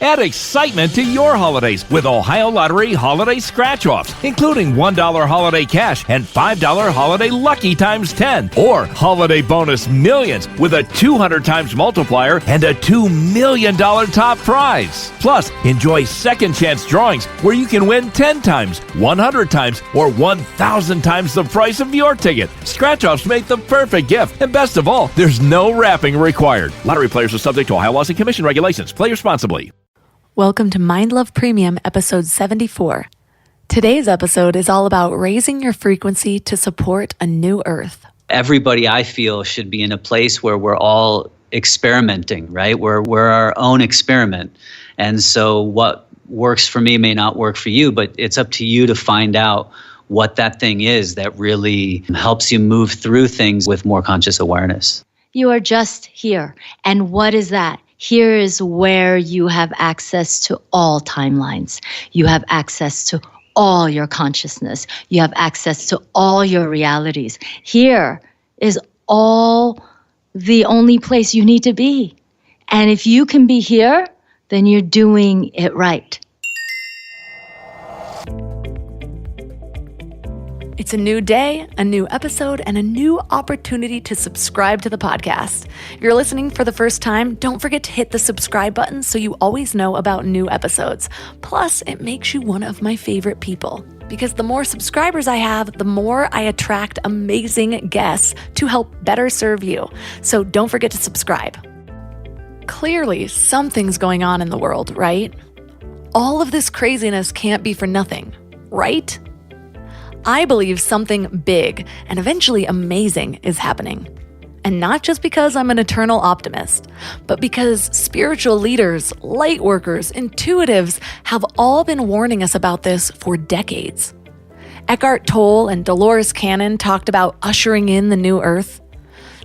Add excitement to your holidays with Ohio Lottery Holiday Scratch-Offs, including $1 holiday cash and $5 holiday lucky times 10, or Holiday Bonus Millions with a 200 times multiplier and a $2 million top prize. Plus, enjoy second chance drawings where you can win 10 times, 100 times, or 1,000 times the price of your ticket. Scratch-offs make the perfect gift, and best of all, there's no wrapping required. Lottery players are subject to Ohio laws and commission regulations. Play responsibly. Welcome to Mind Love Premium, episode 74. Today's episode is all about raising your frequency to support a new earth. Everybody, I feel, should be in a place where we're all experimenting, right? We're our own experiment. And so what works for me may not work for you, but it's up to you to find out what that thing is that really helps you move through things with more conscious awareness. You are just here. And what is that? Here is where you have access to all timelines. You have access to all your consciousness. You have access to all your realities. Here is all the only place you need to be. And if you can be here, then you're doing it right. It's a new day, a new episode, and a new opportunity to subscribe to the podcast. If you're listening for the first time, don't forget to hit the subscribe button so you always know about new episodes. Plus, it makes you one of my favorite people, because the more subscribers I have, the more I attract amazing guests to help better serve you. So don't forget to subscribe. Clearly, something's going on in the world, right? All of this craziness can't be for nothing, right? I believe something big and eventually amazing is happening. And not just because I'm an eternal optimist, but because spiritual leaders, light workers, intuitives have all been warning us about this for decades. Eckhart Tolle and Dolores Cannon talked about ushering in the new earth.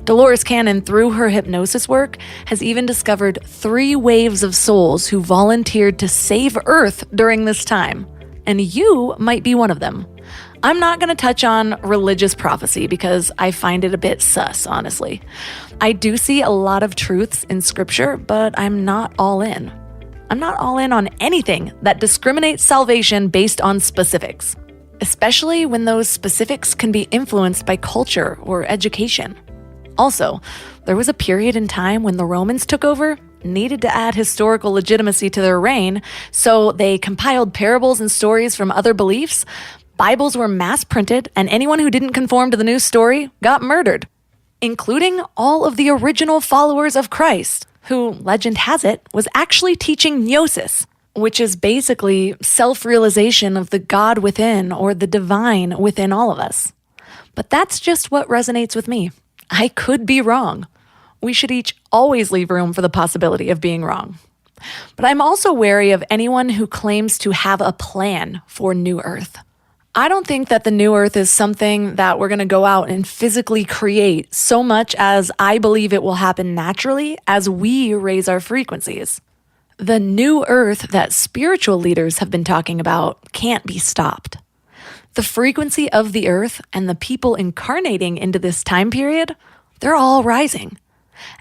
Dolores Cannon, through her hypnosis work, has even discovered 3 waves of souls who volunteered to save Earth during this time. And you might be one of them. I'm not going to touch on religious prophecy because I find it a bit sus, honestly. I do see a lot of truths in scripture, but I'm not all in. I'm not all in on anything that discriminates salvation based on specifics, especially when those specifics can be influenced by culture or education. Also, there was a period in time when the Romans took over, needed to add historical legitimacy to their reign, so they compiled parables and stories from other beliefs. Bibles were mass printed, and anyone who didn't conform to the new story got murdered, including all of the original followers of Christ, who, legend has it, was actually teaching gnosis, which is basically self-realization of the God within or the divine within all of us. But that's just what resonates with me. I could be wrong. We should each always leave room for the possibility of being wrong. But I'm also wary of anyone who claims to have a plan for New Earth. I don't think that the new earth is something that we're going to go out and physically create so much as I believe it will happen naturally as we raise our frequencies. The new earth that spiritual leaders have been talking about can't be stopped. The frequency of the earth and the people incarnating into this time period, they're all rising.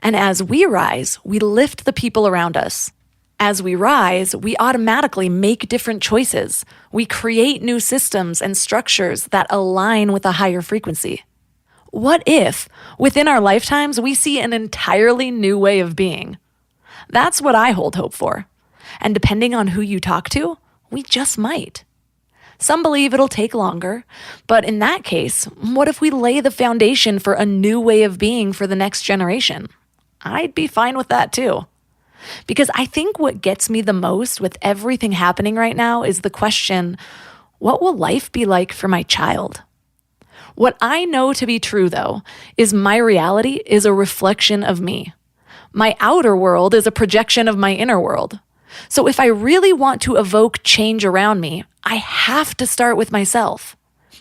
And as we rise, we lift the people around us. As we rise, we automatically make different choices. We create new systems and structures that align with a higher frequency. What if, within our lifetimes, we see an entirely new way of being? That's what I hold hope for. And depending on who you talk to, we just might. Some believe it'll take longer, but in that case, what if we lay the foundation for a new way of being for the next generation? I'd be fine with that too. Because I think what gets me the most with everything happening right now is the question, what will life be like for my child? What I know to be true, though, is my reality is a reflection of me. My outer world is a projection of my inner world. So if I really want to evoke change around me, I have to start with myself.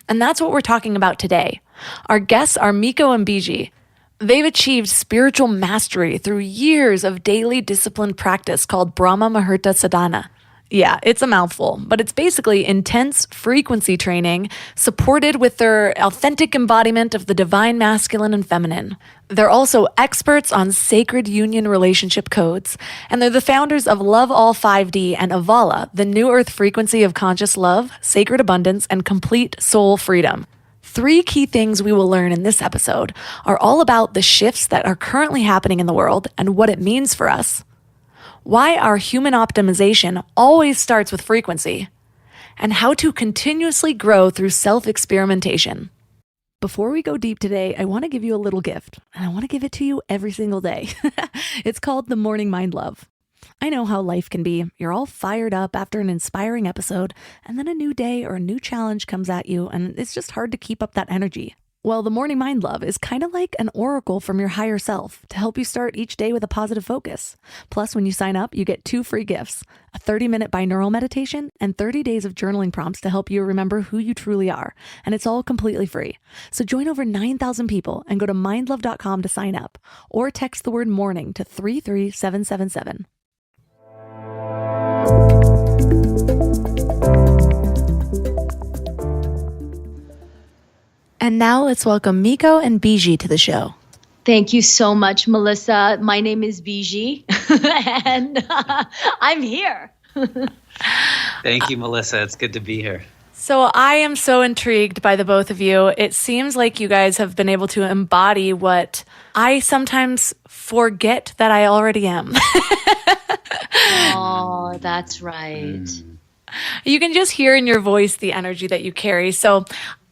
And that's what we're talking about today. Our guests are Mikko and Biji. They've achieved spiritual mastery through years of daily disciplined practice called Brahma Muhurta Sadhana. Yeah, it's a mouthful, but it's basically intense frequency training supported with their authentic embodiment of the divine masculine and feminine. They're also experts on sacred union relationship codes, and they're the founders of LoveAll 5D and Avaala, the new earth frequency of conscious love, sacred abundance, and complete soul freedom. 3 key things we will learn in this episode are all about the shifts that are currently happening in the world and what it means for us, why our human optimization always starts with frequency, and how to continuously grow through self-experimentation. Before we go deep today, I want to give you a little gift, and I want to give it to you every single day. It's called the Morning Mind Love. I know how life can be. You're all fired up after an inspiring episode, and then a new day or a new challenge comes at you, and it's just hard to keep up that energy. Well, the Morning Mind Love is kind of like an oracle from your higher self to help you start each day with a positive focus. Plus, when you sign up, you get 2 free gifts, a 30-minute binaural meditation and 30 days of journaling prompts to help you remember who you truly are. And it's all completely free. So join over 9,000 people and go to mindlove.com to sign up or text the word morning to 33777. And now let's welcome Mikko and Biji to the show. Thank you so much, Melissa. My name is Biji, and I'm here. Thank you, Melissa. It's good to be here. So I am so intrigued by the both of you. It seems like you guys have been able to embody what I sometimes forget that I already am. Oh, that's right. You can just hear in your voice the energy that you carry. So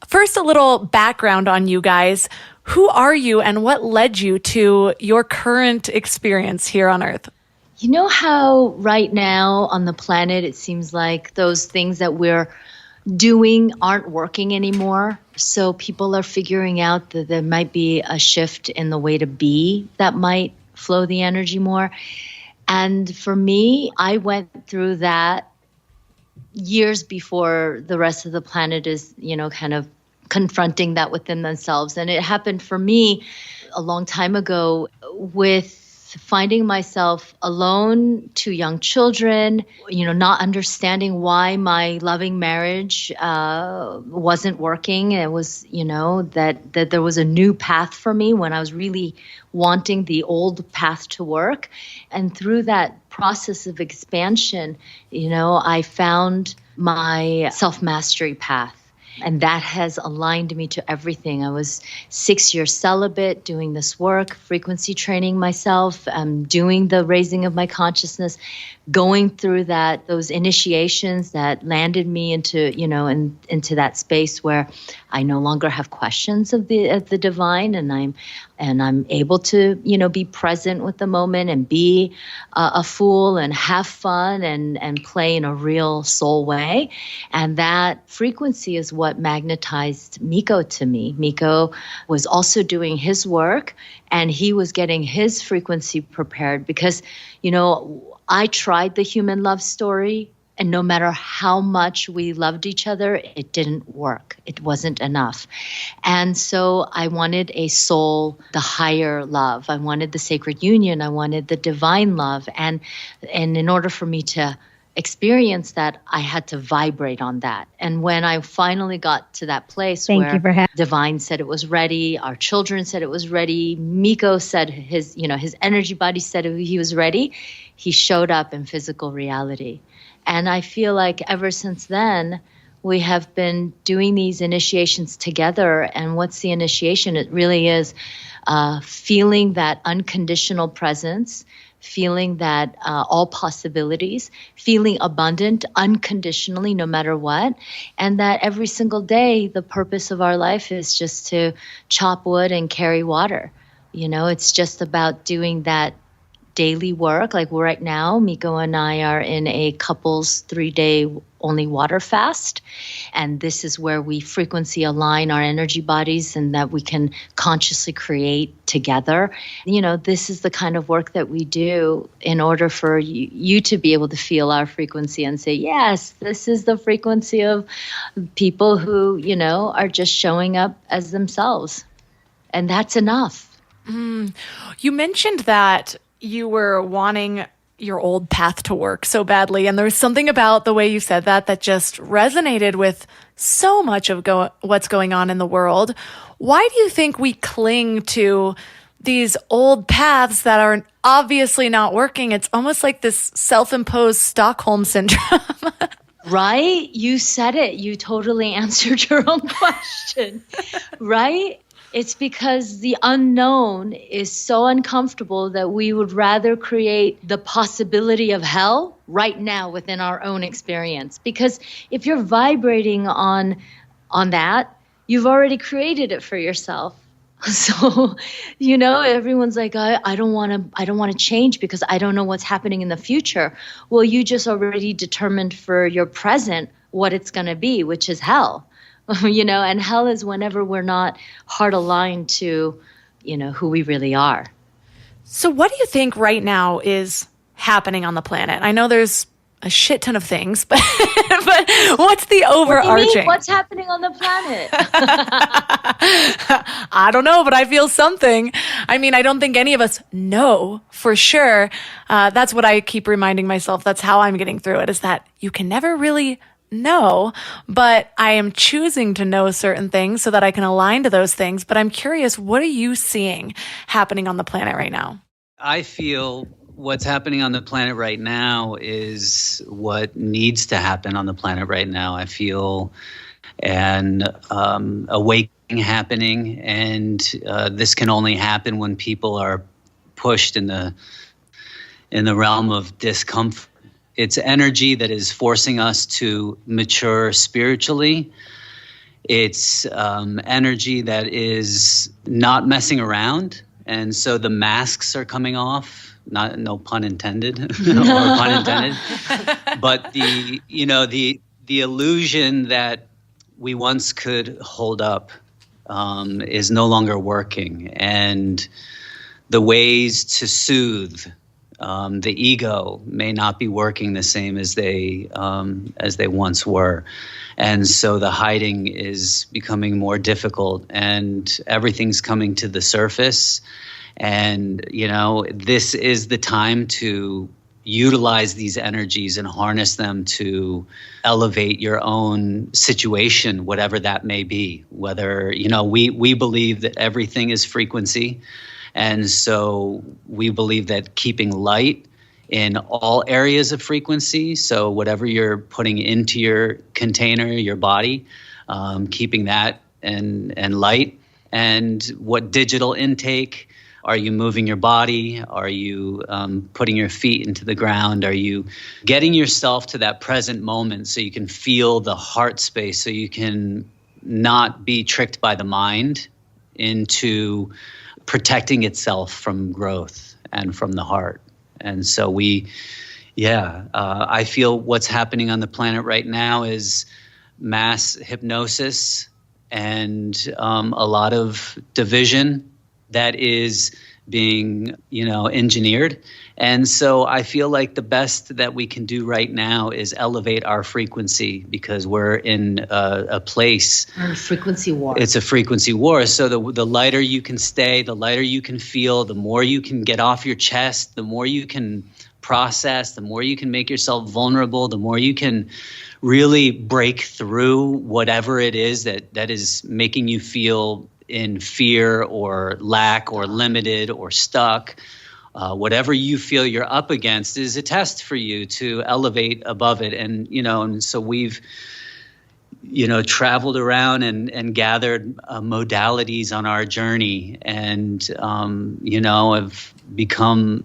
first, a little background on you guys. Who are you and what led you to your current experience here on Earth? You know how right now on the planet, it seems like those things that we're doing aren't working anymore. So people are figuring out that there might be a shift in the way to be that might flow the energy more. And for me, I went through that years before the rest of the planet is, kind of confronting that within themselves. And it happened for me a long time ago with finding myself alone, 2 young children, not understanding why my loving marriage wasn't working. It was, that there was a new path for me when I was really wanting the old path to work. And through that process of expansion, I found my self-mastery path. And that has aligned me to everything. I was 6 years celibate, doing this work, frequency training myself, doing the raising of my consciousness, going through those initiations that landed me into, into that space where I no longer have questions of the divine, and I'm able to, be present with the moment and be a fool and have fun and play in a real soul way. And that frequency is what magnetized Mikko to me. Mikko was also doing his work, and he was getting his frequency prepared because, I tried the human love story, and no matter how much we loved each other, it didn't work. It wasn't enough. And so I wanted a soul, the higher love. I wanted the sacred union. I wanted the divine love. And in order for me to experience that, I had to vibrate on that. And when I finally got to that place where divine said it was ready, our children said it was ready, Mikko said his energy body said he was ready, he showed up in physical reality. And I feel like ever since then, we have been doing these initiations together. And what's the initiation? It really is feeling that unconditional presence, feeling that all possibilities, feeling abundant unconditionally no matter what, and that every single day the purpose of our life is just to chop wood and carry water. It's just about doing that daily work. Like right now, Mikko and I are in a couple's 3-day only water fast. And this is where we frequency align our energy bodies and that we can consciously create together. This is the kind of work that we do in order for you to be able to feel our frequency and say, yes, this is the frequency of people who, are just showing up as themselves. And that's enough. You mentioned that you were wanting your old path to work so badly. And there's something about the way you said that just resonated with so much of what's going on in the world. Why do you think we cling to these old paths that are obviously not working? It's almost like this self-imposed Stockholm syndrome. Right? You said it. You totally answered your own question, right? It's because the unknown is so uncomfortable that we would rather create the possibility of hell right now within our own experience. Because if you're vibrating on that, you've already created it for yourself. So, everyone's like, I don't want to change because I don't know what's happening in the future. Well, you just already determined for your present what it's going to be, which is hell. And hell is whenever we're not heart aligned to, who we really are. So what do you think right now is happening on the planet? I know there's a shit ton of things, but what's the overarching? What do you mean? What's happening on the planet? I don't know, but I feel something. I mean, I don't think any of us know for sure. That's what I keep reminding myself. That's how I'm getting through it, is that you can never really know, but I am choosing to know certain things so that I can align to those things. But I'm curious, what are you seeing happening on the planet right now? I feel what's happening on the planet right now is what needs to happen on the planet right now. I feel an awakening happening, and this can only happen when people are pushed in the realm of discomfort. It's energy that is forcing us to mature spiritually. It's energy that is not messing around, and so the masks are coming off. No pun intended, or pun intended. But the illusion that we once could hold up is no longer working, and the ways to soothe the ego may not be working the same as they once were. And so the hiding is becoming more difficult, and everything's coming to the surface. And, this is the time to utilize these energies and harness them to elevate your own situation, whatever that may be. Whether, we believe that everything is frequency. And so we believe that keeping light in all areas of frequency, so whatever you're putting into your container, your body, keeping that and light, and what digital intake. Are you moving your body? Are you putting your feet into the ground? Are you getting yourself to that present moment so you can feel the heart space, so you can not be tricked by the mind into protecting itself from growth and from the heart? And so I feel what's happening on the planet right now is mass hypnosis and a lot of division that is being, engineered. And so I feel like the best that we can do right now is elevate our frequency, because we're in a place. We're in a frequency war. It's a frequency war. So the lighter you can stay, the lighter you can feel, the more you can get off your chest, the more you can process, the more you can make yourself vulnerable, the more you can really break through whatever it is that is making you feel in fear or lack or limited or stuck. Whatever you feel you're up against is a test for you to elevate above it. And so we've traveled around and gathered modalities on our journey, and have become,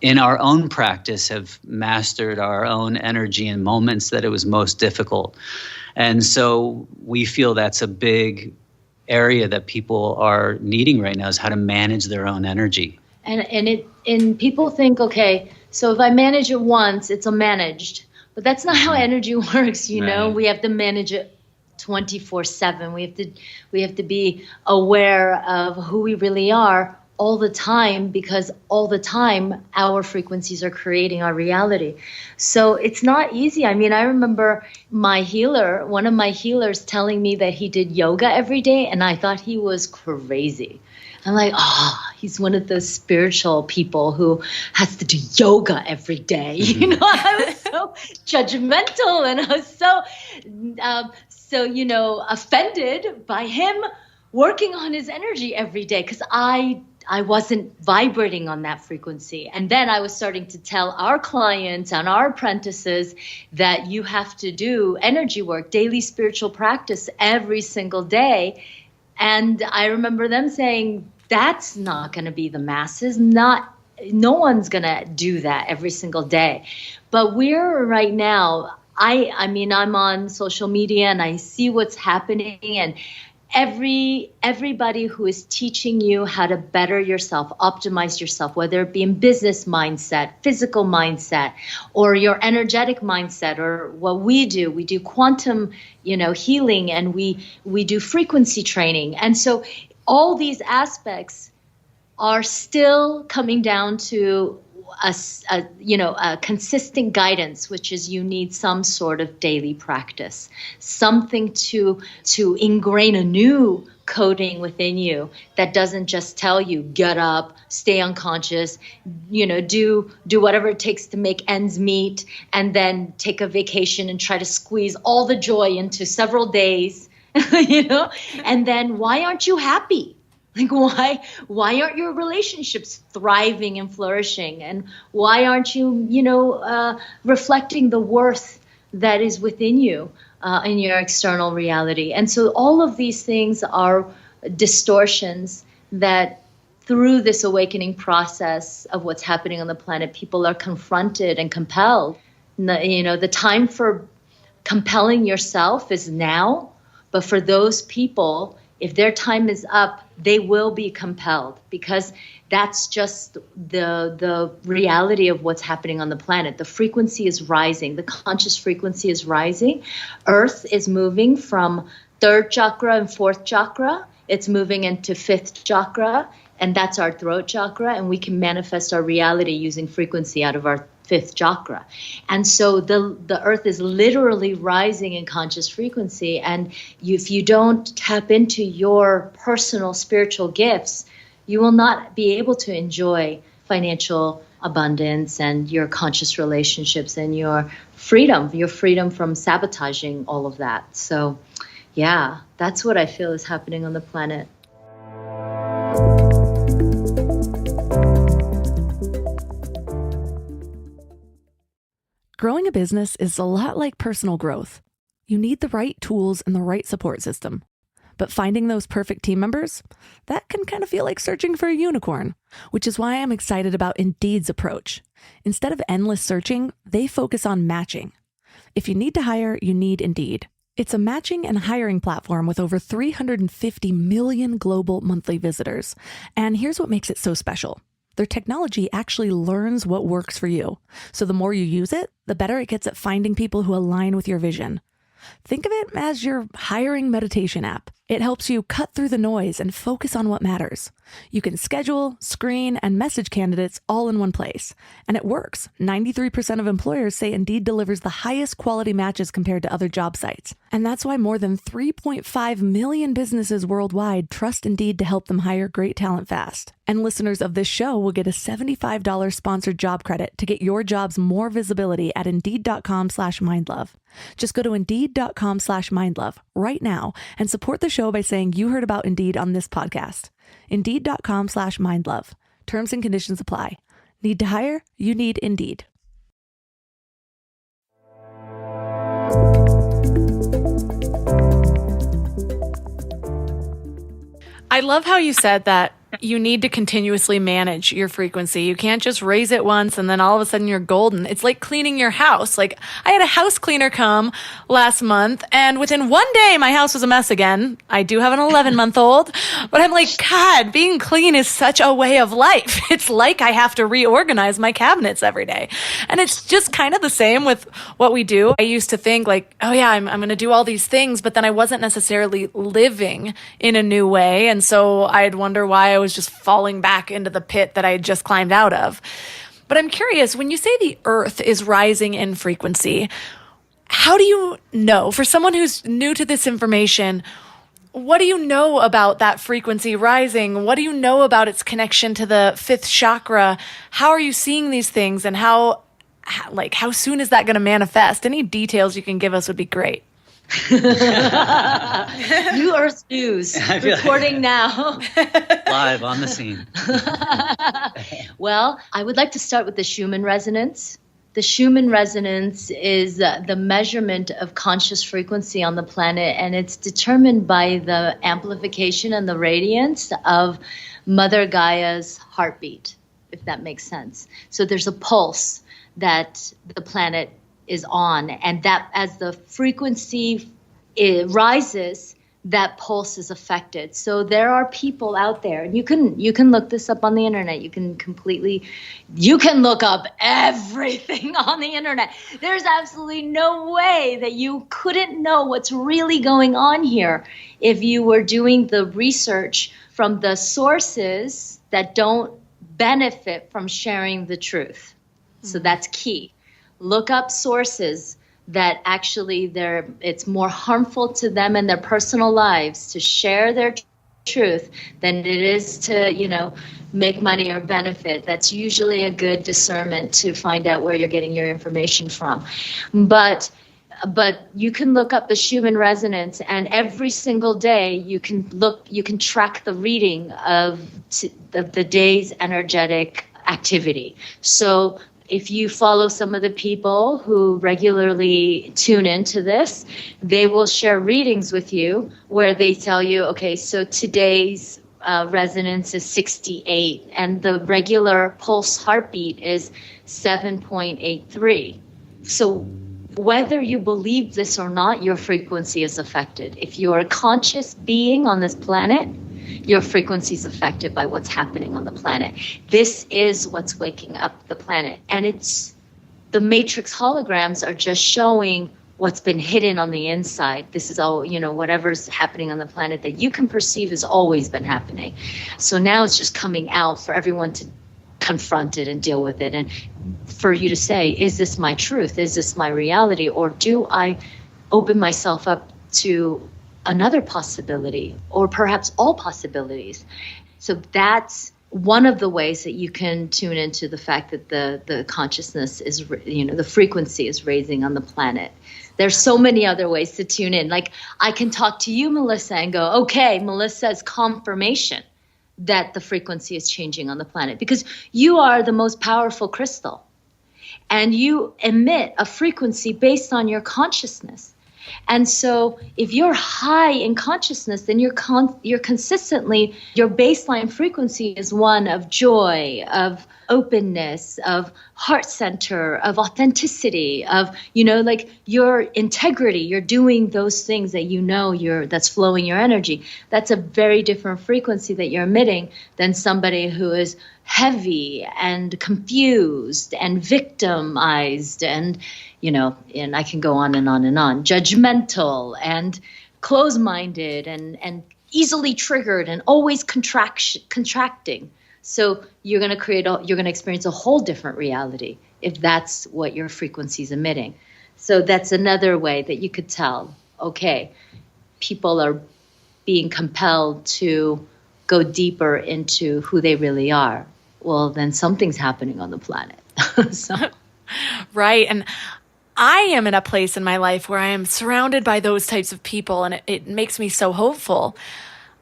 in our own practice, have mastered our own energy in moments that it was most difficult. And so we feel that's a big area that people are needing right now, is how to manage their own energy. And people think, okay, so if I manage it once, it's managed. But that's not how energy works, Right. We have to manage it 24/7. We have to be aware of who we really are all the time, because all the time our frequencies are creating our reality. So it's not easy. I mean, I remember one of my healers telling me that he did yoga every day, and I thought he was crazy. I'm like, oh, he's one of those spiritual people who has to do yoga every day. I was so judgmental, and I was so offended by him working on his energy every day, because I wasn't vibrating on that frequency. And then I was starting to tell our clients and our apprentices that you have to do energy work, daily spiritual practice every single day. And I remember them saying, that's not going to be the masses. No one's going to do that every single day. But we're right now, I mean, I'm on social media and I see what's happening, and everybody who is teaching you how to better yourself, optimize yourself, whether it be in business mindset, physical mindset, or your energetic mindset, or what we do quantum, healing, and we do frequency training. And so all these aspects are still coming down to a consistent guidance, which is you need some sort of daily practice, something to ingrain a new coding within you that doesn't just tell you get up, stay unconscious, do whatever it takes to make ends meet, and then take a vacation and try to squeeze all the joy into several days, and then why aren't you happy? Like, why aren't your relationships thriving and flourishing? And why aren't you, reflecting the worth that is within you in your external reality? And so all of these things are distortions that through this awakening process of what's happening on the planet, people are confronted and compelled. The time for compelling yourself is now, but for those people, if their time is up, they will be compelled, because that's just the reality of what's happening on the planet. The frequency is rising. The conscious frequency is rising. Earth is moving from third chakra and fourth chakra. It's moving into fifth chakra, and that's our throat chakra. And we can manifest our reality using frequency out of our fifth chakra. And so the earth is literally rising in conscious frequency. And if you don't tap into your personal spiritual gifts, you will not be able to enjoy financial abundance and your conscious relationships and your freedom from sabotaging all of that. So yeah, that's what I feel is happening on the planet. Growing a business is a lot like personal growth. You need the right tools and the right support system. But finding those perfect team members, that can kind of feel like searching for a unicorn, which is why I'm excited about Indeed's approach. Instead of endless searching, they focus on matching. If you need to hire, you need Indeed. It's a matching and hiring platform with over 350 million global monthly visitors. And here's what makes it so special. Their technology actually learns what works for you. So the more you use it, the better it gets at finding people who align with your vision. Think of it as your hiring meditation app. It helps you cut through the noise and focus on what matters. You can schedule, screen, and message candidates all in one place. And it works. 93% of employers say Indeed delivers the highest quality matches compared to other job sites. And that's why more than 3.5 million businesses worldwide trust Indeed to help them hire great talent fast. And listeners of this show will get a $75 sponsored job credit to get your jobs more visibility at Indeed.com/mindlove. Just go to Indeed.com/mindlove right now and support the show by saying you heard about Indeed on this podcast. Indeed.com/mindlove. Terms and conditions apply. Need to hire? You need Indeed. I love how you said that you need to continuously manage your frequency. You can't just raise it once and then all of a sudden you're golden. It's like cleaning your house. Like, I had a house cleaner come last month and within one day my house was a mess again. I do have an 11-month-old, but I'm like, God, being clean is such a way of life. It's like I have to reorganize my cabinets every day. And it's just kind of the same with what we do. I used to think like, oh yeah, I'm going to do all these things, but then I wasn't necessarily living in a new way. And so I'd wonder why I was just falling back into the pit that I had just climbed out of. But I'm curious, when you say the earth is rising in frequency, how do you know, for someone who's new to this information, what do you know about that frequency rising? What do you know about its connection to the fifth chakra? How are you seeing these things, and how soon is that going to manifest? Any details you can give us would be great. New Earth News reporting now. Live on the scene. Well, I would like to start with the Schumann resonance. The Schumann resonance is the measurement of conscious frequency on the planet, and it's determined by the amplification and the radiance of Mother Gaia's heartbeat, if that makes sense. So there's a pulse that the planet is on, and that as the frequency rises, that pulse is affected. So there are people out there, and you can look this up on the internet. You can look up everything on the internet. There's absolutely no way that you couldn't know what's really going on here if you were doing the research from the sources that don't benefit from sharing the truth. So that's key. Look up sources that actually it's more harmful to them and their personal lives to share their truth than it is to, make money or benefit. That's usually a good discernment to find out where you're getting your information from. But you can look up the Schumann resonance, and every single day you can track the reading of the day's energetic activity. So if you follow some of the people who regularly tune into this, they will share readings with you where they tell you, okay, so today's resonance is 68, and the regular pulse heartbeat is 7.83. So whether you believe this or not, your frequency is affected. If you're a conscious being on this planet, your frequency is affected by what's happening on the planet. This is what's waking up the planet. And the matrix holograms are just showing what's been hidden on the inside. This is all, whatever's happening on the planet that you can perceive has always been happening. So now it's just coming out for everyone to confront it and deal with it. And for you to say, is this my truth? Is this my reality? Or do I open myself up to another possibility, or perhaps all possibilities? So that's one of the ways that you can tune into the fact that the consciousness is, the frequency is raising on the planet. There's so many other ways to tune in. Like, I can talk to you, Melissa, and go, okay, Melissa's confirmation that the frequency is changing on the planet, because you are the most powerful crystal, and you emit a frequency based on your consciousness. And so if you're high in consciousness, then you're consistently, your baseline frequency is one of joy, of openness, of heart center, of authenticity, of, your integrity. You're doing those things that that's flowing your energy. That's a very different frequency that you're emitting than somebody who is heavy and confused and victimized and, and I can go on and on and on, judgmental and closed-minded and easily triggered and always contracting. So you're going to experience a whole different reality if that's what your frequency is emitting. So that's another way that you could tell, okay, people are being compelled to go deeper into who they really are. Well, then something's happening on the planet. Right. And I am in a place in my life where I am surrounded by those types of people, and it makes me so hopeful.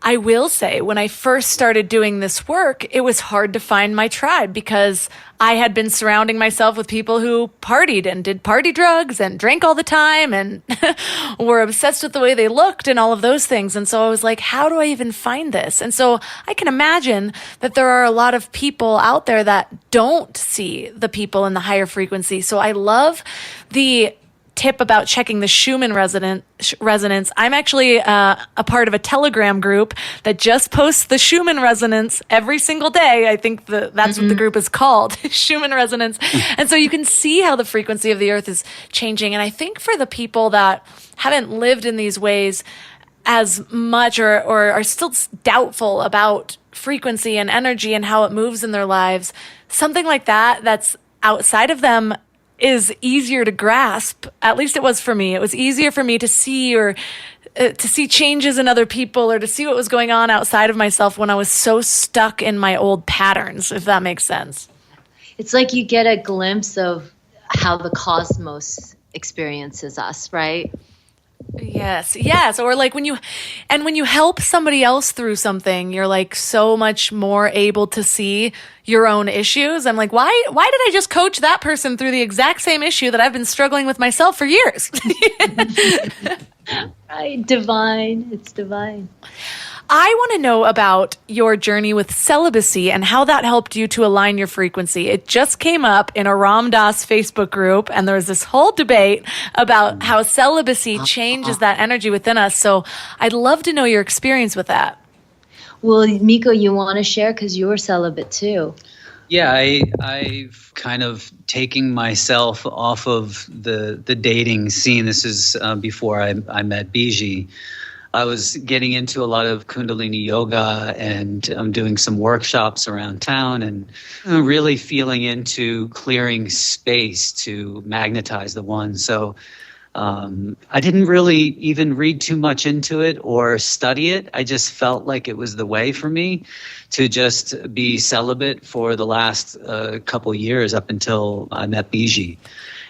I will say, when I first started doing this work, it was hard to find my tribe because I had been surrounding myself with people who partied and did party drugs and drank all the time and were obsessed with the way they looked and all of those things. And so I was like, how do I even find this? And so I can imagine that there are a lot of people out there that don't see the people in the higher frequency. So I love the tip about checking the Schumann resonance. I'm actually a part of a Telegram group that just posts the Schumann resonance every single day. I think that's what the group is called, Schumann resonance. And so you can see how the frequency of the earth is changing. And I think for the people that haven't lived in these ways as much or are still doubtful about frequency and energy and how it moves in their lives, something like that's outside of them is easier to grasp. At least it was for me. It was easier for me to see to see changes in other people or to see what was going on outside of myself when I was so stuck in my old patterns, if that makes sense. It's like you get a glimpse of how the cosmos experiences us, right? Yes. Or like when you help somebody else through something, you're like so much more able to see your own issues. I'm like, why did I just coach that person through the exact same issue that I've been struggling with myself for years? Right. Divine. It's divine. I want to know about your journey with celibacy and how that helped you to align your frequency. It just came up in a Ram Dass Facebook group, and there was this whole debate about how celibacy changes that energy within us. So I'd love to know your experience with that. Well, Mikko, you want to share because you're celibate too. Yeah, I've kind of taking myself off of the dating scene. This is before I met Biji. I was getting into a lot of Kundalini yoga, and I'm doing some workshops around town, and really feeling into clearing space to magnetize the one. So I didn't really even read too much into it or study it. I just felt like it was the way for me to just be celibate for the last couple years up until I met Biji.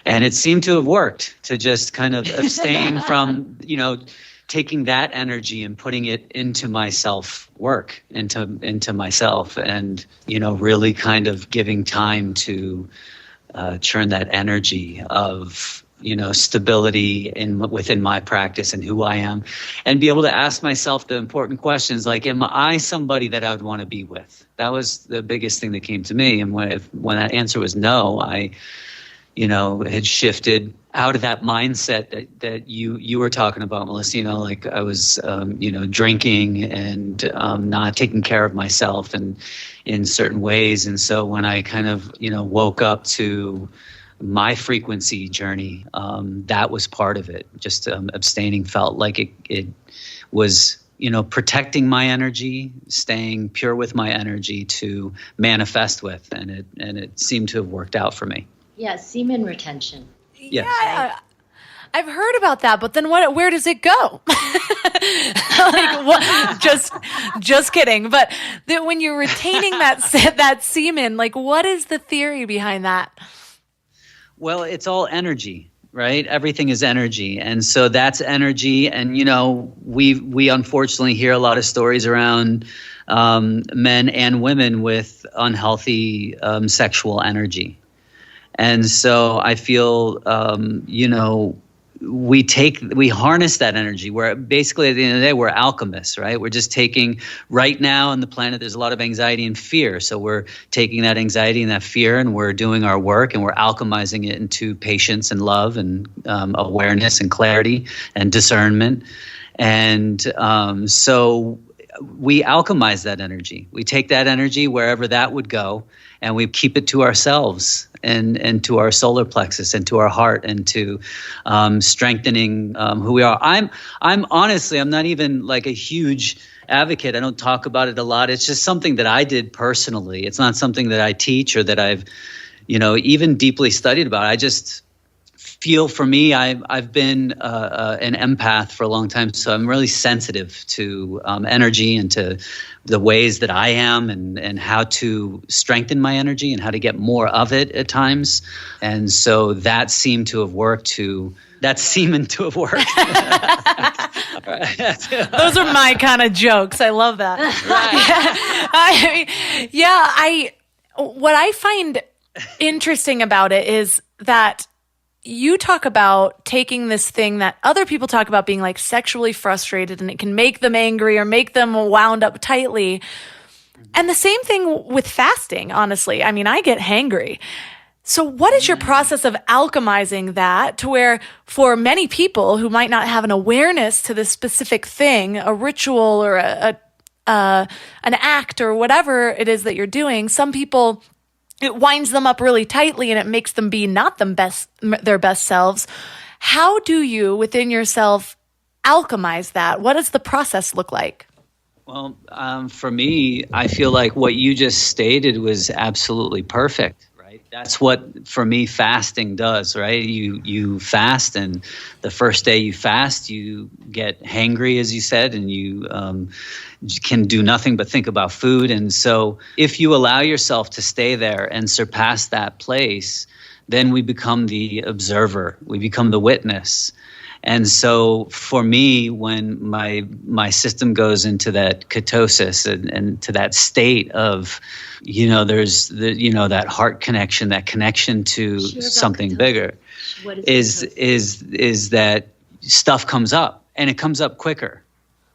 And it seemed to have worked, to just kind of abstain from, taking that energy and putting it into my self work, into myself, and really kind of giving time to churn that energy of stability within my practice and who I am, and be able to ask myself the important questions like, am I somebody that I would want to be with? That was the biggest thing that came to me. And when that answer was no, I had shifted out of that mindset that you were talking about, Melissa. Like I was, drinking and not taking care of myself and in certain ways. And so when I kind of, woke up to my frequency journey, that was part of it. Just abstaining felt like it was, protecting my energy, staying pure with my energy to manifest with, and it seemed to have worked out for me. Yeah, semen retention. Yes. Yeah, I've heard about that, but then where does it go? Like, what? Just kidding. But when you're retaining that semen, like, what is the theory behind that? Well, it's all energy, right? Everything is energy. And so that's energy. And, we unfortunately hear a lot of stories around men and women with unhealthy sexual energy. And so I feel, we harness that energy. We're basically, at the end of the day, we're alchemists, right? We're just taking, right now on the planet, there's a lot of anxiety and fear. So we're taking that anxiety and that fear, and we're doing our work, and we're alchemizing it into patience and love and awareness and clarity and discernment. And so we alchemize that energy. We take that energy wherever that would go, and we keep it to ourselves and to our solar plexus and to our heart and to strengthening who we are. I'm honestly, I'm not even like a huge advocate. I don't talk about it a lot. It's just something that I did personally. It's not something that I teach or that I've, even deeply studied about. I just feel, for me, I've been an empath for a long time, so I'm really sensitive to energy and to the ways that I am and how to strengthen my energy and how to get more of it at times. And so that seemed to have worked that seemed to have worked. Those are my kind of jokes. I love that. Right. What I find interesting about it is that you talk about taking this thing that other people talk about being like sexually frustrated, and it can make them angry or make them wound up tightly. And the same thing with fasting, honestly. I mean, I get hangry. So what is your process of alchemizing that to where, for many people who might not have an awareness to this specific thing, a ritual or an act or whatever it is that you're doing, some people, it winds them up really tightly and it makes them be not their best selves. How do you, within yourself, alchemize that? What does the process look like? Well, for me, I feel like what you just stated was absolutely perfect, right? That's what, for me, fasting does, right? You fast, and the first day you fast, you get hangry, as you said, and you can do nothing but think about food. And so if you allow yourself to stay there and surpass that place, then we become the observer, we become the witness. And so for me, when my system goes into that ketosis and to that state of, there's that heart connection, that connection to something bigger, is that stuff comes up, and it comes up quicker,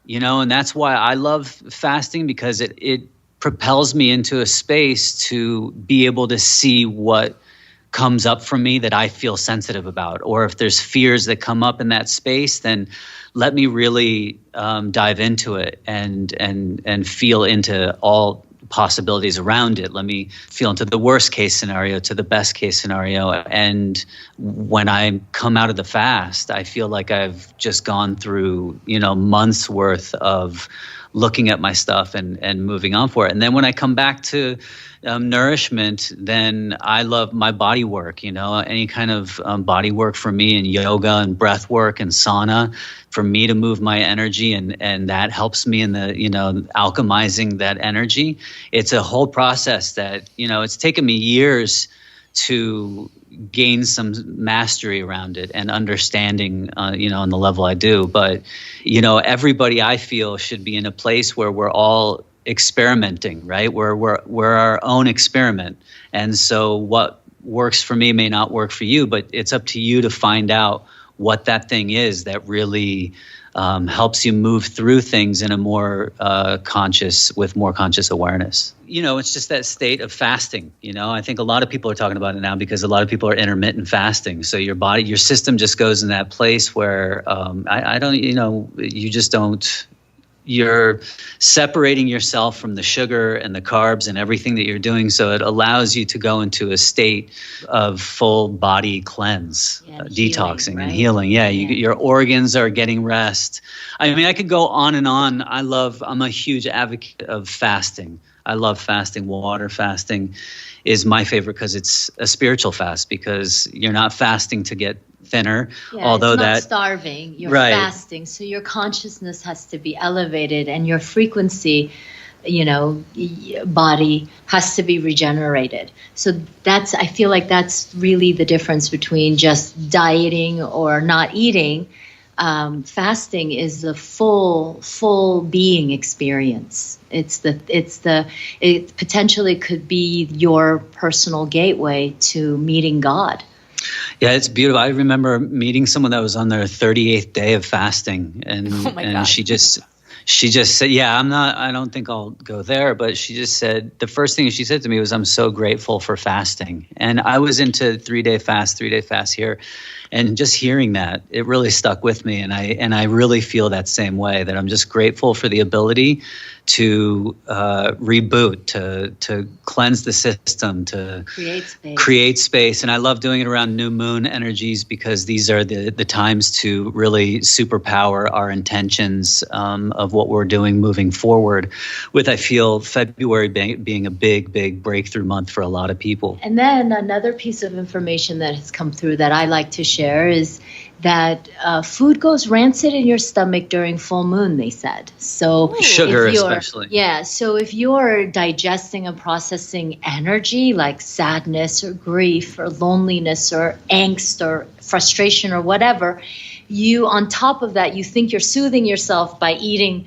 and that's why I love fasting, because it propels me into a space to be able to see what comes up from me that I feel sensitive about, or if there's fears that come up in that space, then let me really dive into it and feel into all possibilities around it. Let me feel into the worst case scenario to the best case scenario. And when I come out of the fast, I feel like I've just gone through, months worth of looking at my stuff and moving on for it. And then when I come back to nourishment, then I love my body work, any kind of body work for me, and yoga and breath work and sauna for me to move my energy. And that helps me in the, alchemizing that energy. It's a whole process that, it's taken me years to gain some mastery around it and understanding, on the level I do. But, everybody, I feel, should be in a place where we're all experimenting, right? We're our own experiment. And so what works for me may not work for you, but it's up to you to find out what that thing is that really helps you move through things in a more with more conscious awareness. It's just that state of fasting. I think a lot of people are talking about it now because a lot of people are intermittent fasting. So your system just goes in that place where you're separating yourself from the sugar and the carbs and everything that you're doing. So it allows you to go into a state of full body cleanse, detoxing, healing, right? And healing. Yeah. Your organs are getting rest. I mean, I could go on and on. I'm a huge advocate of fasting. I love fasting. Water fasting is my favorite because it's a spiritual fast, because you're not fasting to get thinner, although it's not starving, you're fasting, so your consciousness has to be elevated, and your frequency, body has to be regenerated. So I feel like that's really the difference between just dieting or not eating. Fasting is the full being experience. It potentially could be your personal gateway to meeting God. Yeah, it's beautiful. I remember meeting someone that was on their 38th day of fasting, and she just said, I don't think I'll go there, but she just said, the first thing she said to me was, I'm so grateful for fasting. And I was into 3-day fast here. And just hearing that, it really stuck with me. And I really feel that same way, that I'm just grateful for the ability to reboot, to cleanse the system, to create space. And I love doing it around new moon energies, because these are the times to really superpower our intentions of what we're doing moving forward, with, I feel, February being a big breakthrough month for a lot of people. And then another piece of information that has come through that I like to share is that food goes rancid in your stomach during full moon, they said. So sugar especially. Yeah, so if you're digesting and processing energy like sadness or grief or loneliness or angst or frustration or whatever, on top of that, you think you're soothing yourself by eating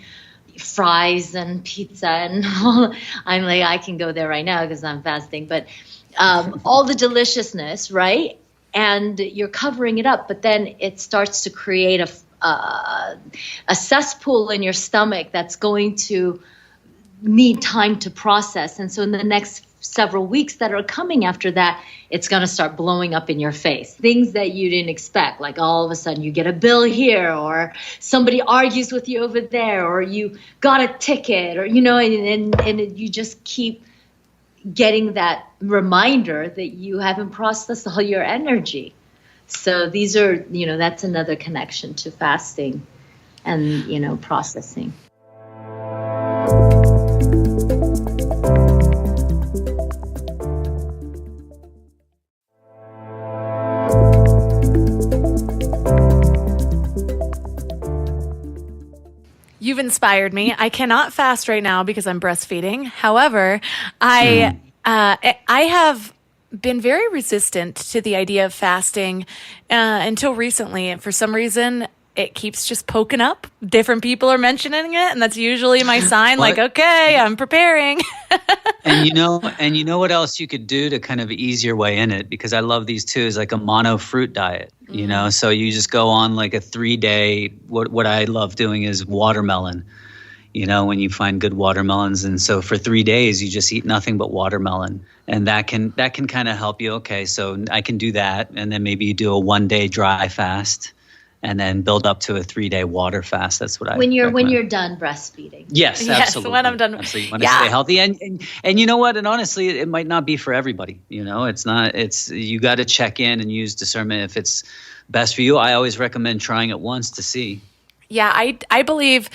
fries and pizza and I'm like, I can go there right now because I'm fasting, but all the deliciousness, right? And you're covering it up, but then it starts to create a cesspool in your stomach that's going to need time to process. And so in the next several weeks that are coming after that, it's going to start blowing up in your face. Things that you didn't expect, like all of a sudden you get a bill here, or somebody argues with you over there, or you got a ticket, or, and you just keep getting that reminder that you haven't processed all your energy. So these are, that's another connection to fasting and, processing. You've inspired me. I cannot fast right now because I'm breastfeeding. However, I have been very resistant to the idea of fasting until recently. For some reason, it keeps just poking up. Different people are mentioning it, and that's usually my sign. Like, okay, I'm preparing. And you know what else you could do to kind of ease your way in it? Because I love these too, is like a mono fruit diet. You know, so you just go on like a 3-day. What I love doing is watermelon. You know, when you find good watermelons, and so for 3 days you just eat nothing but watermelon, and that can kind of help you. Okay, so I can do that, and then maybe you do a 1-day dry fast, and then build up to a 3-day water fast. That's what I when you're recommend. Done breastfeeding. Yes, absolutely. When I'm done. Absolutely. You want to stay healthy, and you know what? And honestly, it might not be for everybody. You know, it's not. It's you got to check in and use discernment if it's best for you. I always recommend trying it once to see. Yeah, I believe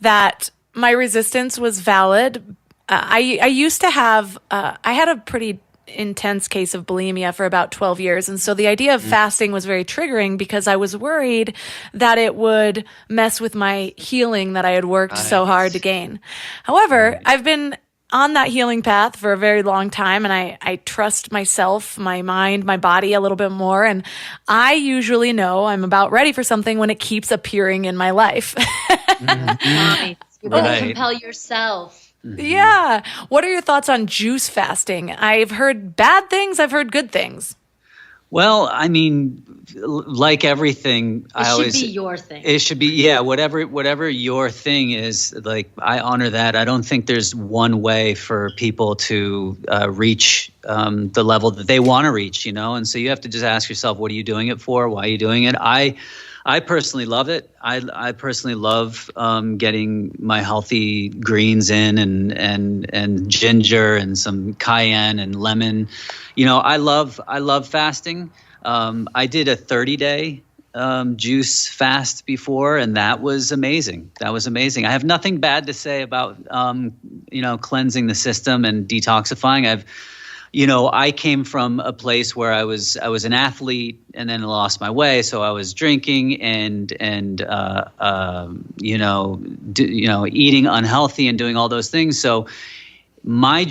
that my resistance was valid. I used to have I had a pretty intense case of bulimia for about 12 years. And so the idea of fasting was very triggering because I was worried that it would mess with my healing that I had worked so hard to gain. However, I've been on that healing path for a very long time, and I trust myself, my mind, my body a little bit more. And I usually know I'm about ready for something when it keeps appearing in my life. Nice. You're going to compel yourself. Yeah. What are your thoughts on juice fasting? I've heard bad things. I've heard good things. Well, I mean, like everything, It should be your thing. It should be, whatever your thing is. Like, I honor that. I don't think there's one way for people to reach the level that they want to reach, you know? And so you have to just ask yourself, what are you doing it for? Why are you doing it? I personally love it. I personally love getting my healthy greens in and ginger and some cayenne and lemon. You know, I love fasting. I did a 30-day juice fast before, and that was amazing. I have nothing bad to say about cleansing the system and detoxifying. I came from a place where I was an athlete and then lost my way. So I was drinking and eating unhealthy and doing all those things. So my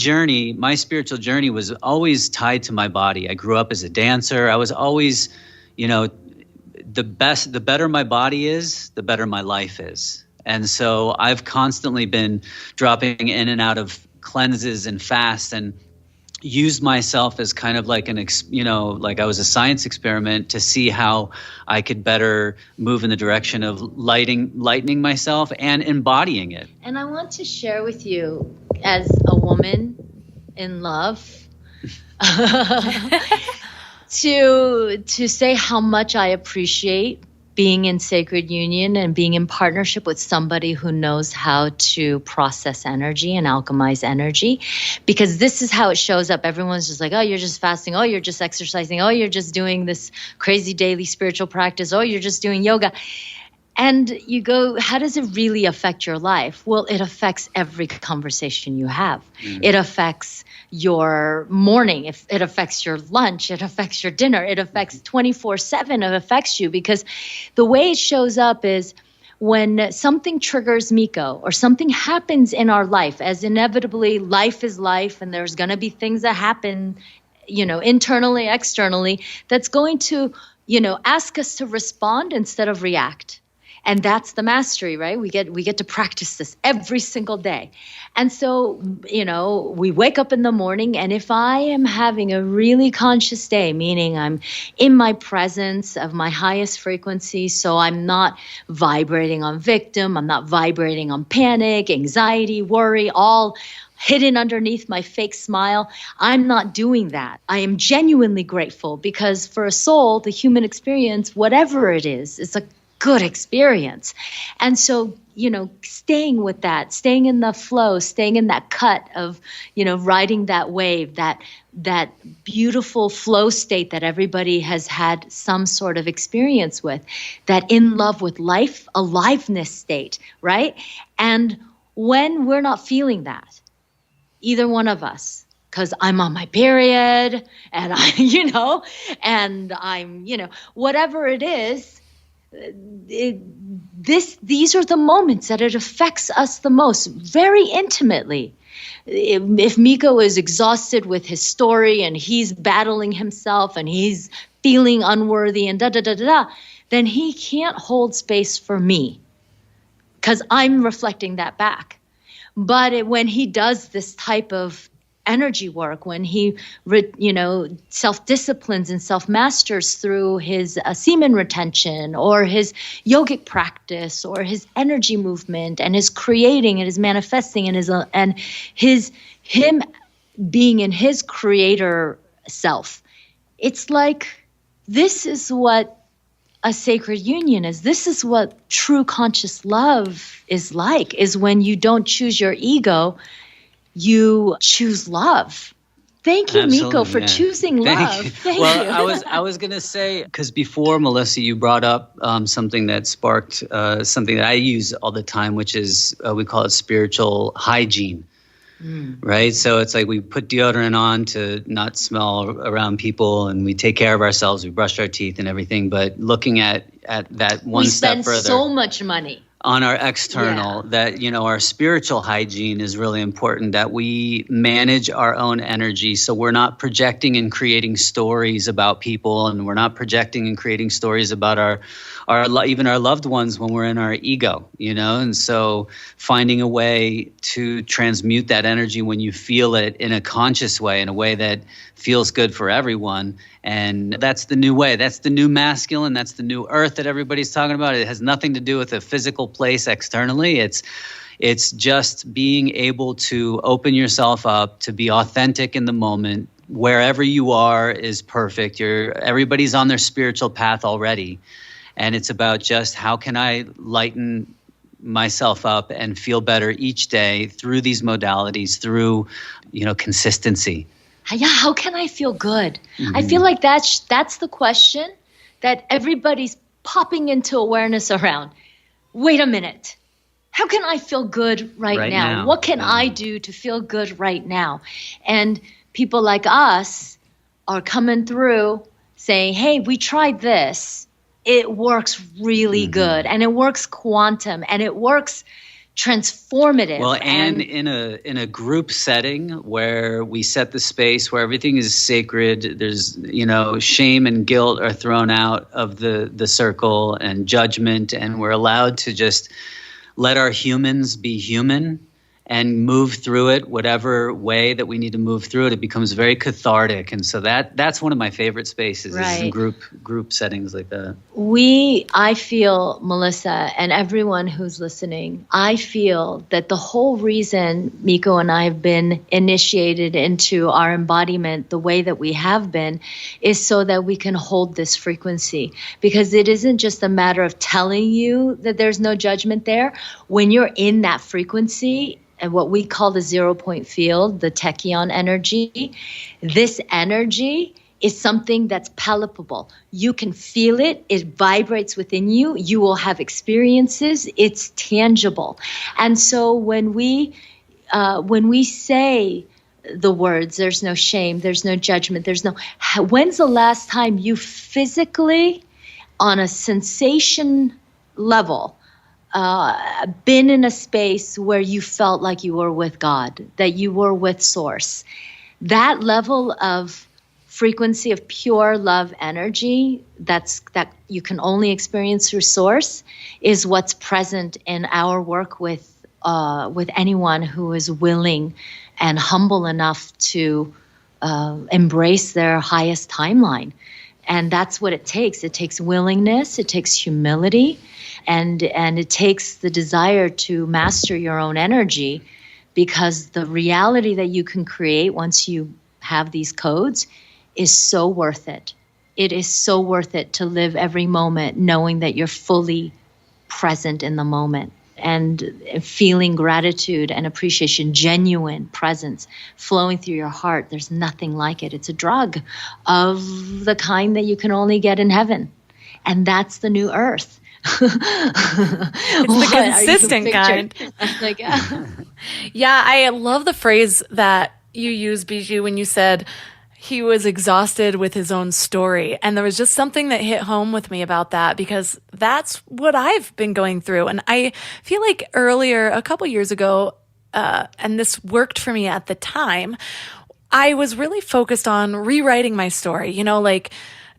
spiritual journey was always tied to my body. I grew up as a dancer. I was always, the better my body is, the better my life is. And so I've constantly been dropping in and out of cleanses and fasts and used myself as kind of like like I was a science experiment to see how I could better move in the direction of lightening myself and embodying it. And I want to share with you, as a woman in love, to say how much I appreciate being in sacred union and being in partnership with somebody who knows how to process energy and alchemize energy, because this is how it shows up. Everyone's just like, oh, you're just fasting. Oh, you're just exercising. Oh, you're just doing this crazy daily spiritual practice. Oh, you're just doing yoga. And you go, how does it really affect your life? Well, it affects every conversation you have. It affects your morning. It affects your lunch. It affects your dinner. It affects 24/7. It affects you, because the way it shows up is when something triggers Mikko or something happens in our life, as inevitably life is life, and there's going to be things that happen, internally, externally, that's going to, ask us to respond instead of react. And that's the mastery, right? We get to practice this every single day. And so, we wake up in the morning, and if I am having a really conscious day, meaning I'm in my presence of my highest frequency, so I'm not vibrating on victim, I'm not vibrating on panic, anxiety, worry, all hidden underneath my fake smile, I'm not doing that. I am genuinely grateful, because for a soul, the human experience, whatever it is, it's a good experience. And so, staying with that, staying in the flow, staying in that cut of, riding that wave, that beautiful flow state that everybody has had some sort of experience with, that in love with life, aliveness state, right? And when we're not feeling that, either one of us, because I'm on my period and and I'm, whatever it is, these are the moments that it affects us the most, very intimately. If Mikko is exhausted with his story and he's battling himself and he's feeling unworthy and then he can't hold space for me because I'm reflecting that back. But when he does this type of energy work, when he, self-disciplines and self-masters through his semen retention or his yogic practice or his energy movement and his creating and his manifesting and him being in his creator self, it's like this is what a sacred union is. This is what true conscious love is like, is when you don't choose your ego, you choose love. Thank you, Absolutely, Mikko, for choosing love. Thank you. I was going to say, because before, Melissa, you brought up something that sparked something that I use all the time, which is, we call it spiritual hygiene. Right? So it's like we put deodorant on to not smell around people, and we take care of ourselves. We brush our teeth and everything. But looking at that one step further. We spend so much money on our external, that, our spiritual hygiene is really important, that we manage our own energy. So we're not projecting and creating stories about people, and we're not projecting and creating stories about even our loved ones when we're in our ego, and so finding a way to transmute that energy when you feel it in a conscious way, in a way that feels good for everyone. And that's the new way. That's the new masculine. That's the new earth that everybody's talking about. It has nothing to do with a physical place externally. It's just being able to open yourself up, to be authentic in the moment. Wherever you are is perfect. Everybody's on their spiritual path already. And it's about just how can I lighten myself up and feel better each day through these modalities, through, consistency. Yeah, how can I feel good? Mm-hmm. I feel like that's the question that everybody's popping into awareness around. Wait a minute. How can I feel good right now? What can I do to feel good right now? And people like us are coming through saying, hey, we tried this. It works really good, and it works quantum, and it works transformative. Well, and in a group setting where we set the space, where everything is sacred, there's, shame and guilt are thrown out of the circle, and judgment, and we're allowed to just let our humans be human and move through it whatever way that we need to move through it. It becomes very cathartic. And so that's one of my favorite spaces, is in group settings like that. I feel, Melissa, and everyone who's listening, I feel that the whole reason Mikko and I have been initiated into our embodiment the way that we have been is so that we can hold this frequency. Because it isn't just a matter of telling you that there's no judgment there. When you're in that frequency, and what we call the 0-point field, the tachyon energy, this energy is something that's palpable. You can feel it. It vibrates within you. You will have experiences. It's tangible. And so when we say the words, there's no shame, there's no judgment, when's the last time you physically, on a sensation level, been in a space where you felt like you were with God, that you were with Source? That level of frequency of pure love energy that you can only experience through Source is what's present in our work with anyone who is willing and humble enough to embrace their highest timeline. And that's what it takes. It takes willingness, it takes humility, and it takes the desire to master your own energy, because the reality that you can create once you have these codes is so worth it. It is so worth it to live every moment knowing that you're fully present in the moment and feeling gratitude and appreciation, genuine presence flowing through your heart. There's nothing like it. It's a drug of the kind that you can only get in heaven. And that's the new earth. It's the consistent kind. Like, yeah, I love the phrase that you used, Biji, when you said, he was exhausted with his own story. And there was just something that hit home with me about that, because that's what I've been going through. And I feel like earlier, a couple years ago, and this worked for me at the time, I was really focused on rewriting my story, like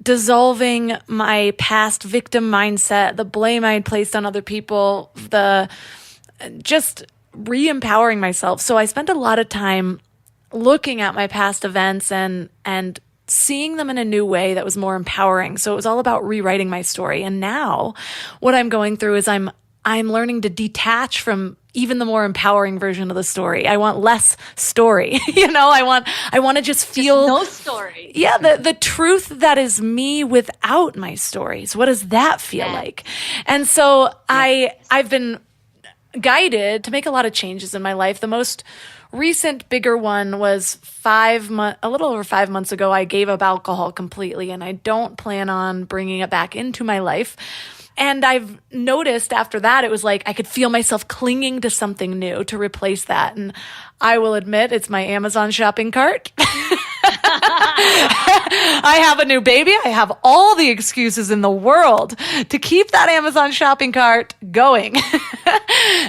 dissolving my past victim mindset, the blame I had placed on other people, the just re-empowering myself. So I spent a lot of time looking at my past events and seeing them in a new way that was more empowering. So it was all about rewriting my story. And now what I'm going through is I'm learning to detach from even the more empowering version of the story. I want less story. I want to just feel no story. Yeah, the truth that is me without my stories. What does that feel like? And so I've been guided to make a lot of changes in my life. The most recent bigger one was a little over 5 months ago. I gave up alcohol completely, and I don't plan on bringing it back into my life. And I've noticed after that, it was like I could feel myself clinging to something new to replace that. And I will admit, it's my Amazon shopping cart. I have a new baby. I have all the excuses in the world to keep that Amazon shopping cart going.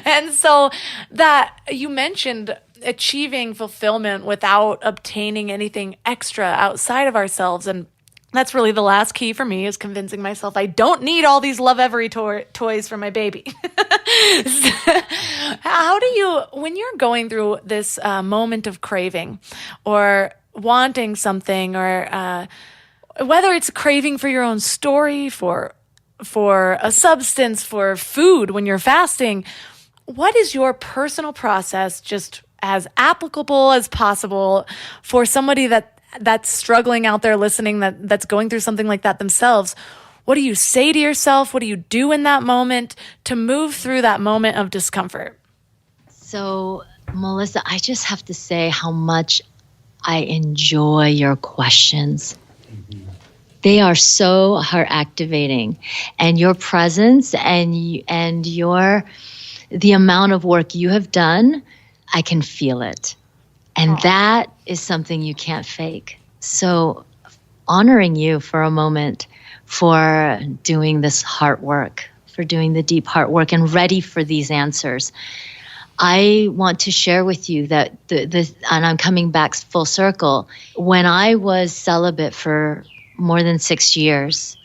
And so that you mentioned achieving fulfillment without obtaining anything extra outside of ourselves. And that's really the last key for me, is convincing myself I don't need all these Love Every toys for my baby. How do you, when you're going through this moment of craving or wanting something, or whether it's craving for your own story, for a substance, for food when you're fasting, what is your personal process, just as applicable as possible for somebody that's struggling out there listening, that's going through something like that themselves? What do you say to yourself? What do you do in that moment to move through that moment of discomfort? So, Melissa, I just have to say how much I enjoy your questions. Mm-hmm. They are so heart activating, and your presence and the amount of work you have done, I can feel it. And that is something you can't fake. So honoring you for a moment for doing this heart work, for doing the deep heart work and ready for these answers. I want to share with you that and I'm coming back full circle. When I was celibate for more than 6 years,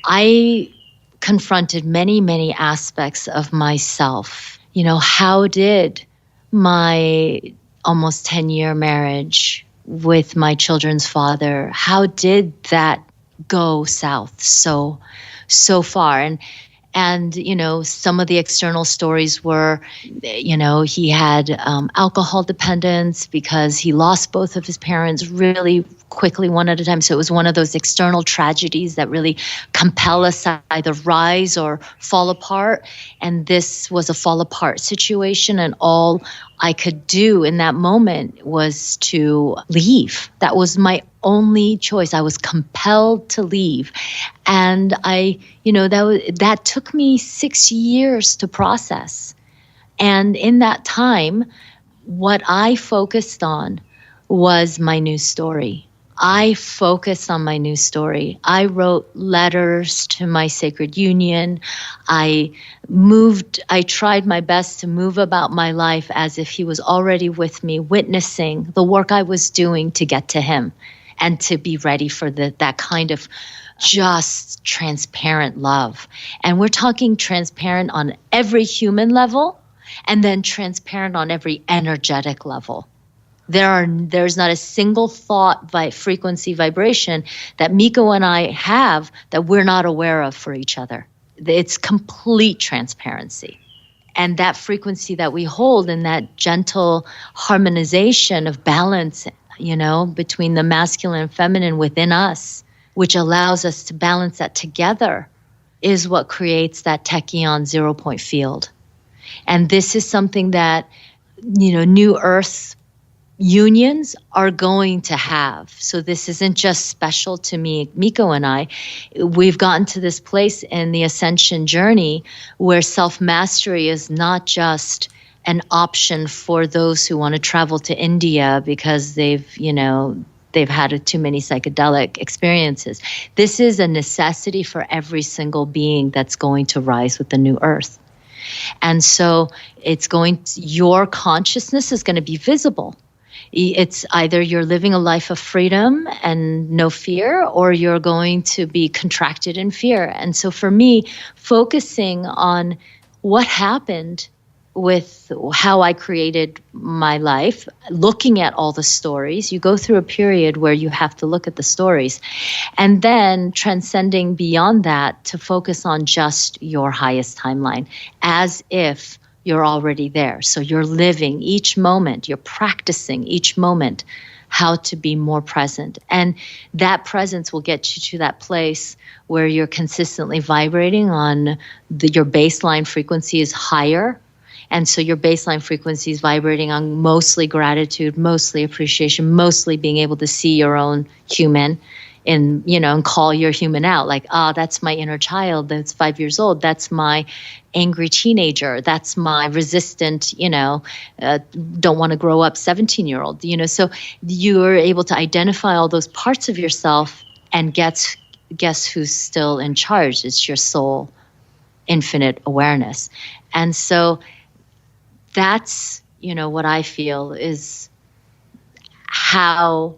I confronted many, many aspects of myself. How did my almost 10-year marriage with my children's father, how did that go south so far? And some of the external stories were, he had alcohol dependence because he lost both of his parents really quickly, one at a time. So it was one of those external tragedies that really compel us to either rise or fall apart. And this was a fall apart situation. And all I could do in that moment was to leave. That was my only choice. I was compelled to leave. And that took me 6 years to process. And in that time, what I focused on was my new story. I focused on my new story. I wrote letters to my sacred union. I tried my best to move about my life as if he was already with me, witnessing the work I was doing to get to him and to be ready for that kind of just transparent love. And we're talking transparent on every human level and then transparent on every energetic level. There's not a single thought, frequency, vibration that Mikko and I have that we're not aware of for each other. It's complete transparency. And that frequency that we hold and that gentle harmonization of balance, between the masculine and feminine within us, which allows us to balance that together, is what creates that tachyon 0-point field. And this is something that, New Earth unions are going to have. So this isn't just special to me, Mikko and I. We've gotten to this place in the ascension journey where self-mastery is not just an option for those who want to travel to India because they've, they've had too many psychedelic experiences. This is a necessity for every single being that's going to rise with the new earth. And so your consciousness is going to be visible. It's either you're living a life of freedom and no fear, or you're going to be contracted in fear. And so for me, focusing on what happened with how I created my life, looking at all the stories, you go through a period where you have to look at the stories, and then transcending beyond that to focus on just your highest timeline, as if you're already there. So you're living each moment, you're practicing each moment how to be more present. And that presence will get you to that place where you're consistently vibrating on your baseline frequency is higher. And so your baseline frequency is vibrating on mostly gratitude, mostly appreciation, mostly being able to see your own human and call your human out. Like, that's my inner child that's 5 years old. That's my angry teenager. That's my resistant, don't want to grow up 17-year-old. So you're able to identify all those parts of yourself, and guess who's still in charge? It's your soul, infinite awareness. And so that's, what I feel is how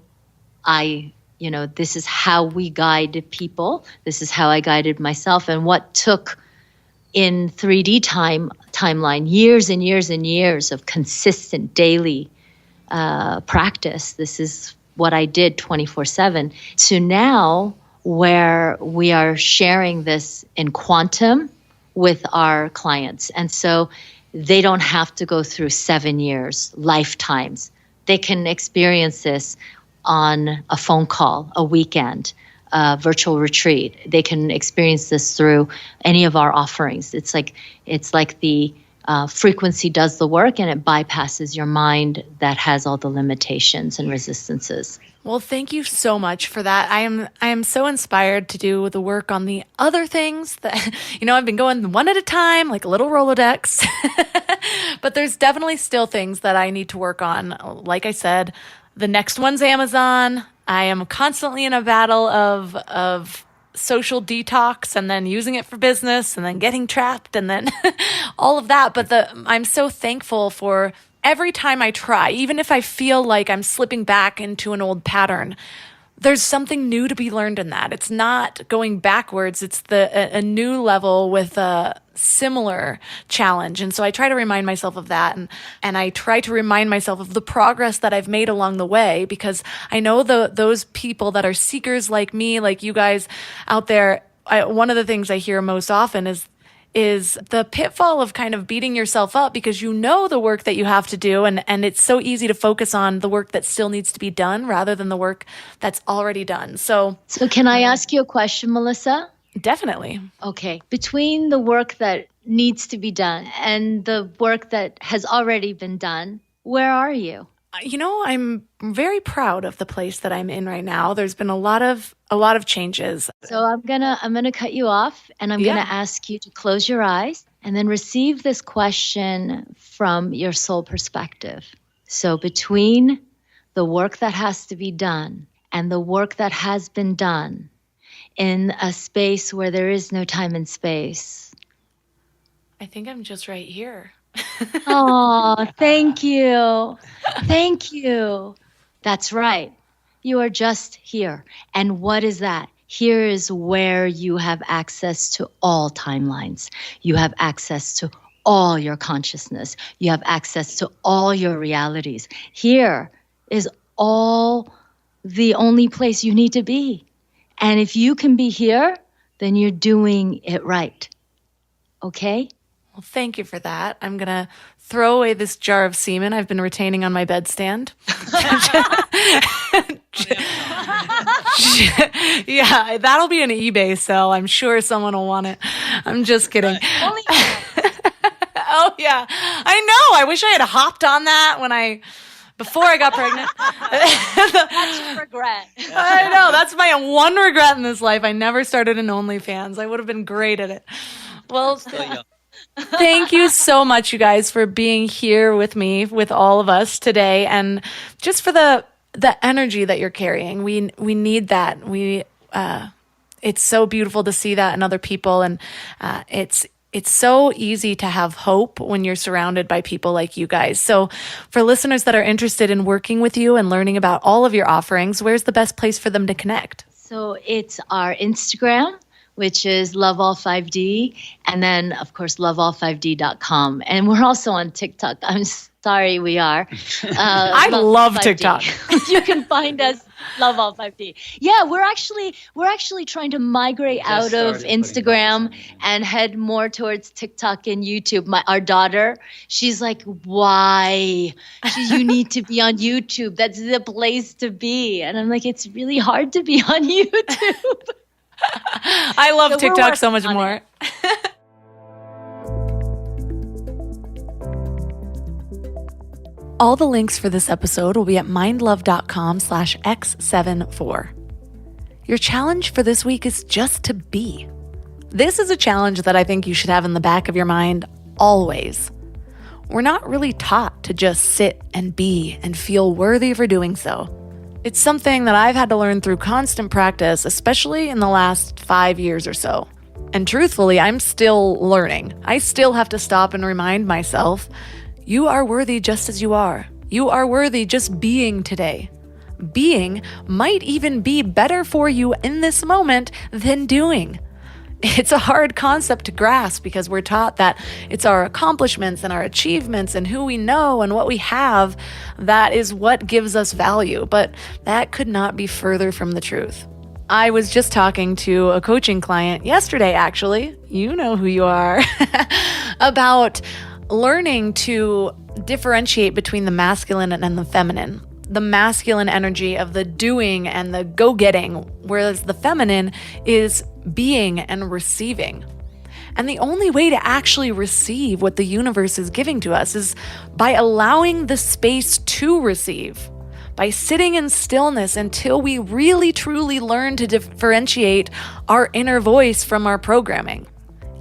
this is how we guide people. This is how I guided myself. And what took in 3D timeline years and years and years of consistent daily practice. This is what I did 24/7 to now where we are sharing this in quantum with our clients. And so they don't have to go through 7 years, lifetimes. They can experience this on a phone call, a weekend, a virtual retreat. They can experience this through any of our offerings. It's like the frequency does the work, and it bypasses your mind that has all the limitations and resistances. Well, thank you so much for that. I am so inspired to do the work on the other things that, I've been going one at a time, like a little Rolodex, but there's definitely still things that I need to work on. Like I said, the next one's Amazon. I am constantly in a battle of social detox and then using it for business and then getting trapped and then all of that. But I'm so thankful for every time I try, even if I feel like I'm slipping back into an old pattern, there's something new to be learned in that. It's not going backwards. It's a new level with a similar challenge. And so I try to remind myself of that. And I try to remind myself of the progress that I've made along the way, because I know those people that are seekers like me, like you guys out there, one of the things I hear most often is the pitfall of kind of beating yourself up because you know the work that you have to do, and it's so easy to focus on the work that still needs to be done rather than the work that's already done. So can I ask you a question, Melissa? Definitely. Okay. Between the work that needs to be done and the work that has already been done, where are you? I'm very proud of the place that I'm in right now. There's been a lot of changes. So I'm gonna cut you off, and I'm gonna ask you to close your eyes and then receive this question from your soul perspective. So between the work that has to be done and the work that has been done in a space where there is no time and space, I think I'm just right here. Oh, thank you. Thank you. That's right. You are just here. And what is that? Here is where you have access to all timelines. You have access to all your consciousness. You have access to all your realities. Here is all the only place you need to be. And if you can be here, then you're doing it right. Okay? Well, thank you for that. I'm going to throw away this jar of semen I've been retaining on my bedstand. Yeah, that'll be an eBay sell. I'm sure someone will want it. I'm just kidding. Oh, yeah. I know. I wish I had hopped on that before I got pregnant. That's your regret. I know. That's my one regret in this life. I never started an OnlyFans. I would have been great at it. Well, thank you so much, you guys, for being here with me, with all of us today. And just for the the energy that you're carrying. We need that. It's so beautiful to see that in other people, and it's so easy to have hope when you're surrounded by people like you guys. So for listeners that are interested in working with you and learning about all of your offerings, where's the best place for them to connect? So it's our Instagram, which is LoveAll5D, and then, of course, loveall5d.com. And we're also on TikTok. I'm sorry, we are. I love TikTok. You can find us, LoveAll5D. Yeah, we're actually trying to migrate out of Instagram and head more towards TikTok and YouTube. Our daughter, she's like, why? You need to be on YouTube. That's the place to be. And I'm like, it's really hard to be on YouTube. I love TikTok so much more. All the links for this episode will be at mindlove.com/X74. Your challenge for this week is just to be. This is a challenge that I think you should have in the back of your mind always. We're not really taught to just sit and be and feel worthy for doing so. It's something that I've had to learn through constant practice, especially in the last 5 years or so. And truthfully, I'm still learning. I still have to stop and remind myself, you are worthy just as you are. You are worthy just being today. Being might even be better for you in this moment than doing. It's a hard concept to grasp because we're taught that it's our accomplishments and our achievements and who we know and what we have that is what gives us value, but that could not be further from the truth. I was just talking to a coaching client yesterday, actually, you know who you are, about learning to differentiate between the masculine and the feminine. The masculine energy of the doing and the go-getting, whereas the feminine is being and receiving. And the only way to actually receive what the universe is giving to us is by allowing the space to receive, by sitting in stillness until we really truly learn to differentiate our inner voice from our programming.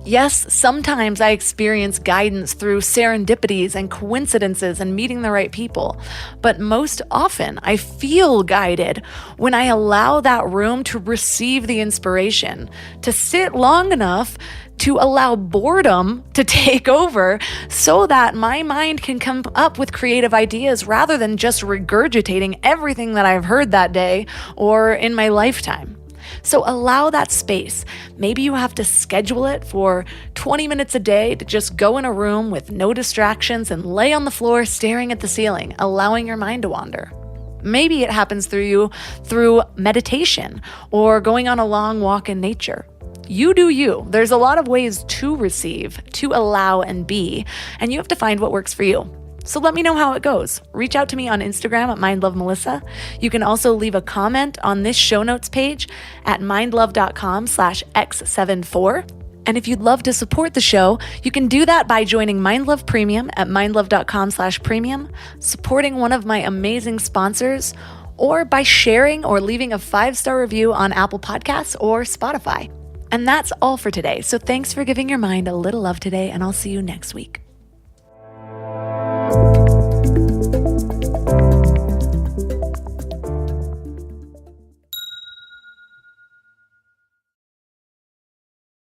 Yes, sometimes I experience guidance through serendipities and coincidences and meeting the right people, but most often I feel guided when I allow that room to receive the inspiration, to sit long enough to allow boredom to take over so that my mind can come up with creative ideas rather than just regurgitating everything that I've heard that day or in my lifetime. So allow that space. Maybe you have to schedule it for 20 minutes a day to just go in a room with no distractions and lay on the floor staring at the ceiling, allowing your mind to wander. Maybe it happens through meditation or going on a long walk in nature. You do you. There's a lot of ways to receive, to allow and be, and you have to find what works for you. So let me know how it goes. Reach out to me on Instagram at mindlovemelissa. You can also leave a comment on this show notes page at mindlove.com/X74. And if you'd love to support the show, you can do that by joining Mindlove Premium at mindlove.com/premium, supporting one of my amazing sponsors, or by sharing or leaving a 5-star review on Apple Podcasts or Spotify. And that's all for today. So thanks for giving your mind a little love today, and I'll see you next week.